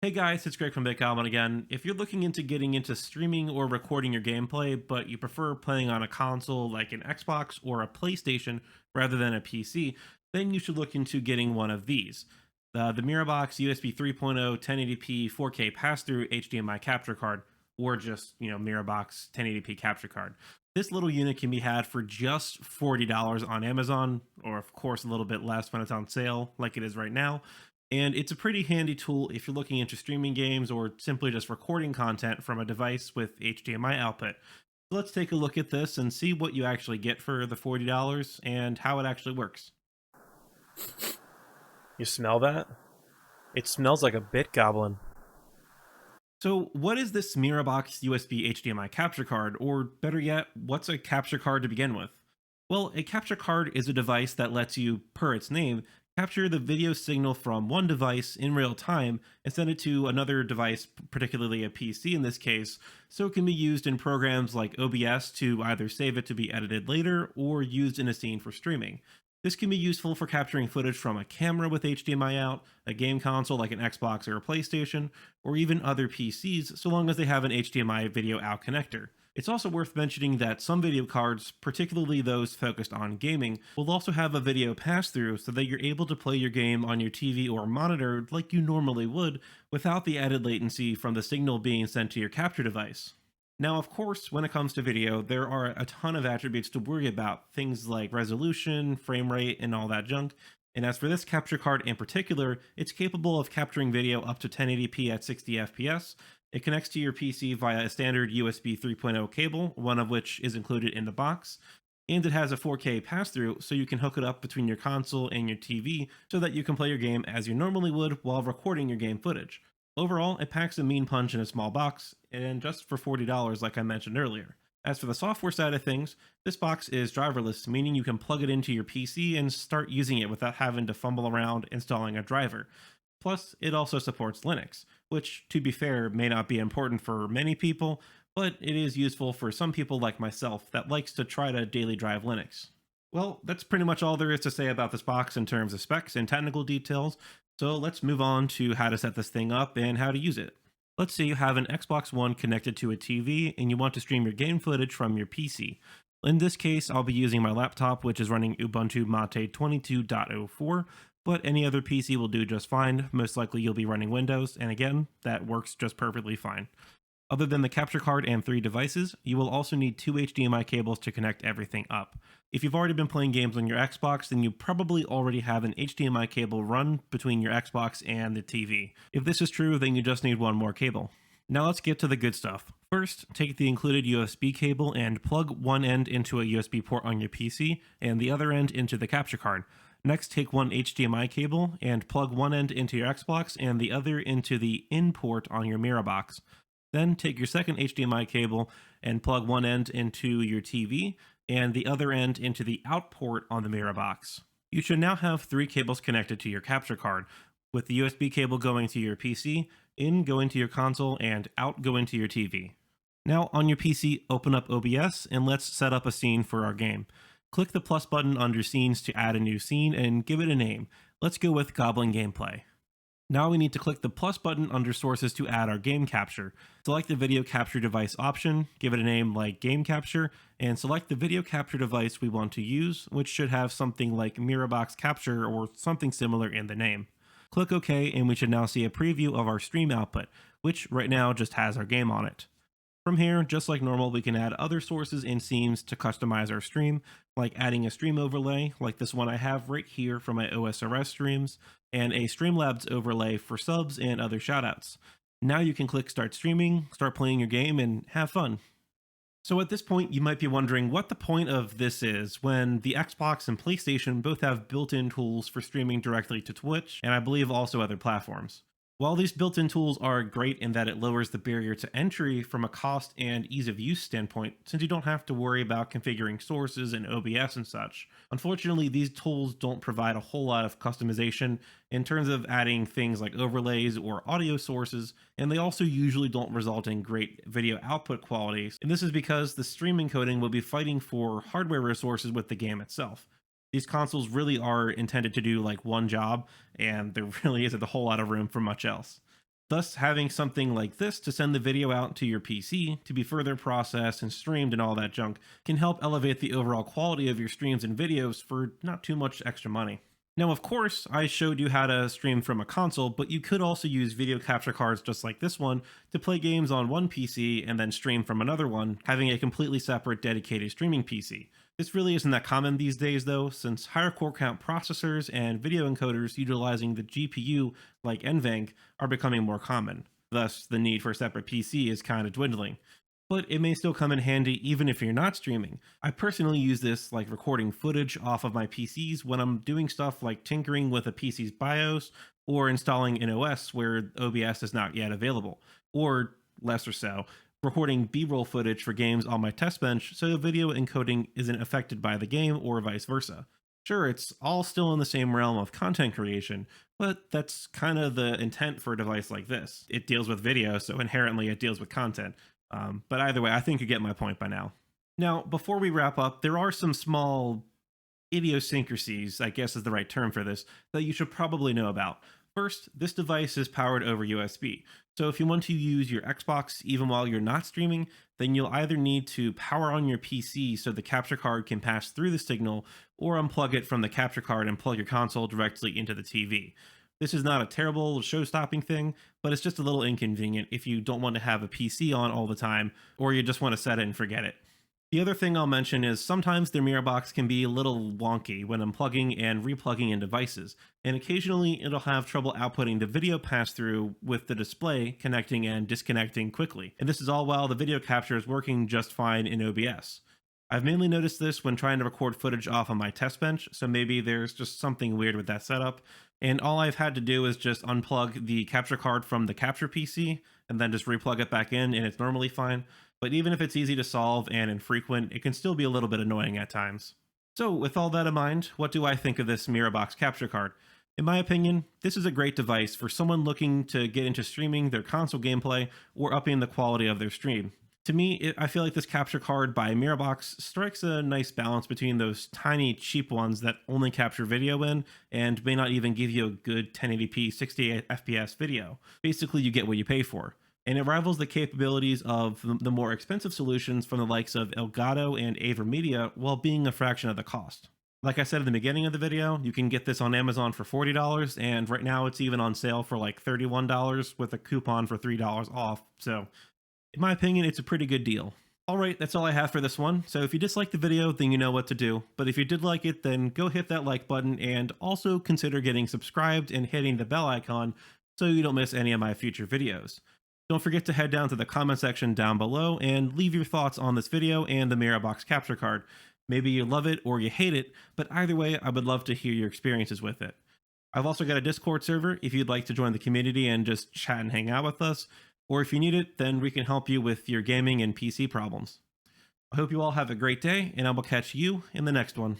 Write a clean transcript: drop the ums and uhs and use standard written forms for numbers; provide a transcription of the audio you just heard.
Hey guys, it's Greg from Big Almond again. If you're looking into getting into streaming or recording your gameplay, but you prefer playing on a console like an Xbox or a PlayStation rather than a PC, then you should look into getting one of these. The Mirabox USB 3.0 1080p 4K pass-through HDMI capture card, or just, Mirabox 1080p capture card. This little unit can be had for just $40 on Amazon, or of course a little bit less when it's on sale, like it is right now. And it's a pretty handy tool if you're looking into streaming games or simply just recording content from a device with HDMI output. So let's take a look at this and see what you actually get for the $40 and how it actually works. You smell that? It smells like a bit goblin. So, what is this Mirabox USB HDMI capture card, or better yet, what's a capture card to begin with? Well, a capture card is a device that lets you, per its name, capture the video signal from one device in real time and send it to another device, particularly a PC in this case, so it can be used in programs like OBS to either save it to be edited later or used in a scene for streaming. This can be useful for capturing footage from a camera with HDMI out, a game console like an Xbox or a PlayStation, or even other PCs, so long as they have an HDMI video out connector. It's also worth mentioning that some video cards, particularly those focused on gaming, will also have a video pass through so that you're able to play your game on your TV or monitor like you normally would without the added latency from the signal being sent to your capture device. Now, of course, when it comes to video, there are a ton of attributes to worry about, things like resolution, frame rate, and all that junk. And as for this capture card in particular, it's capable of capturing video up to 1080p at 60 FPS. It connects to your PC via a standard USB 3.0 cable, one of which is included in the box. And it has a 4K pass through, so you can hook it up between your console and your TV so that you can play your game as you normally would while recording your game footage. Overall, it packs a mean punch in a small box, and just for $40, like I mentioned earlier. As for the software side of things, this box is driverless, meaning you can plug it into your PC and start using it without having to fumble around installing a driver. Plus, it also supports Linux, which, to be fair, may not be important for many people, but it is useful for some people like myself that likes to try to daily drive Linux. Well, that's pretty much all there is to say about this box in terms of specs and technical details, so let's move on to how to set this thing up and how to use it. Let's say you have an Xbox One connected to a TV and you want to stream your game footage from your PC. In this case, I'll be using my laptop, which is running Ubuntu Mate 22.04, but any other PC will do just fine. Most likely you'll be running Windows, and again, that works just perfectly fine. Other than the capture card and 3 devices, you will also need 2 HDMI cables to connect everything up. If you've already been playing games on your Xbox, then you probably already have an HDMI cable run between your Xbox and the TV. If this is true, then you just need one more cable. Now let's get to the good stuff. First, take the included USB cable and plug one end into a USB port on your PC and the other end into the capture card. Next, take one HDMI cable and plug one end into your Xbox and the other into the in port on your Mirabox. Then take your second HDMI cable and plug one end into your TV and the other end into the out port on the mirror box. You should now have 3 cables connected to your capture card, with the USB cable going to your PC, in going to your console, and out going to your TV. Now on your PC, open up OBS and let's set up a scene for our game. Click the plus button under scenes to add a new scene and give it a name. Let's go with Goblin Gameplay. Now we need to click the plus button under sources to add our game capture. Select the video capture device option, give it a name like game capture, and select the video capture device we want to use, which should have something like Mirabox capture or something similar in the name. Click OK and we should now see a preview of our stream output, which right now just has our game on it. From here, just like normal, we can add other sources and scenes to customize our stream, like adding a stream overlay, like this one I have right here for my OSRS streams, and a Streamlabs overlay for subs and other shoutouts. Now you can click Start Streaming, start playing your game, and have fun. So at this point, you might be wondering what the point of this is when the Xbox and PlayStation both have built-in tools for streaming directly to Twitch, and I believe also other platforms. While these built-in tools are great in that it lowers the barrier to entry from a cost and ease of use standpoint, since you don't have to worry about configuring sources and OBS and such, unfortunately these tools don't provide a whole lot of customization in terms of adding things like overlays or audio sources, and they also usually don't result in great video output qualities, and this is because the stream encoding will be fighting for hardware resources with the game itself. These consoles really are intended to do like one job, and there really isn't a whole lot of room for much else. Thus, having something like this to send the video out to your PC to be further processed and streamed and all that junk can help elevate the overall quality of your streams and videos for not too much extra money. Now, of course, I showed you how to stream from a console, but you could also use video capture cards just like this one to play games on one PC and then stream from another one, having a completely separate dedicated streaming PC. This really isn't that common these days though, since higher core count processors and video encoders utilizing the GPU like NVENC are becoming more common. Thus, the need for a separate PC is kind of dwindling. But it may still come in handy even if you're not streaming. I personally use this like recording footage off of my PCs when I'm doing stuff like tinkering with a PC's BIOS or installing an OS where OBS is not yet available, or less or so, recording B-roll footage for games on my test bench so video encoding isn't affected by the game or vice versa. Sure, it's all still in the same realm of content creation, but that's kind of the intent for a device like this. It deals with video, so inherently it deals with content. But either way, I think you get my point by now. Now, before we wrap up, there are some small idiosyncrasies, I guess is the right term for this, that you should probably know about. First, this device is powered over USB. So if you want to use your Xbox even while you're not streaming, then you'll either need to power on your PC so the capture card can pass through the signal, or unplug it from the capture card and plug your console directly into the TV. This is not a terrible show-stopping thing, but it's just a little inconvenient if you don't want to have a PC on all the time, or you just want to set it and forget it. The other thing I'll mention is sometimes their Mirabox can be a little wonky when unplugging and replugging in devices, and occasionally it'll have trouble outputting the video pass-through with the display connecting and disconnecting quickly. And this is all while the video capture is working just fine in OBS. I've mainly noticed this when trying to record footage off on my test bench, so maybe there's just something weird with that setup, and all I've had to do is just unplug the capture card from the capture PC and then just replug it back in and it's normally fine. But even if it's easy to solve and infrequent, it can still be a little bit annoying at times. So with all that in mind, what do I think of this Mirabox capture card? In my opinion, this is a great device for someone looking to get into streaming their console gameplay or upping the quality of their stream. To me, I feel like this capture card by Mirabox strikes a nice balance between those tiny cheap ones that only capture video in and may not even give you a good 1080p 60 FPS video. Basically, you get what you pay for. And it rivals the capabilities of the more expensive solutions from the likes of Elgato and AverMedia while being a fraction of the cost. Like I said in the beginning of the video, you can get this on Amazon for $40, and right now it's even on sale for like $31 with a coupon for $3 off, so in my opinion, it's a pretty good deal. Alright, that's all I have for this one, so if you disliked the video, then you know what to do, but if you did like it, then go hit that like button and also consider getting subscribed and hitting the bell icon so you don't miss any of my future videos. Don't forget to head down to the comment section down below and leave your thoughts on this video and the Mirabox capture card. Maybe you love it or you hate it, but either way, I would love to hear your experiences with it. I've also got a Discord server if you'd like to join the community and just chat and hang out with us, or if you need it, then we can help you with your gaming and PC problems. I hope you all have a great day, and I will catch you in the next one.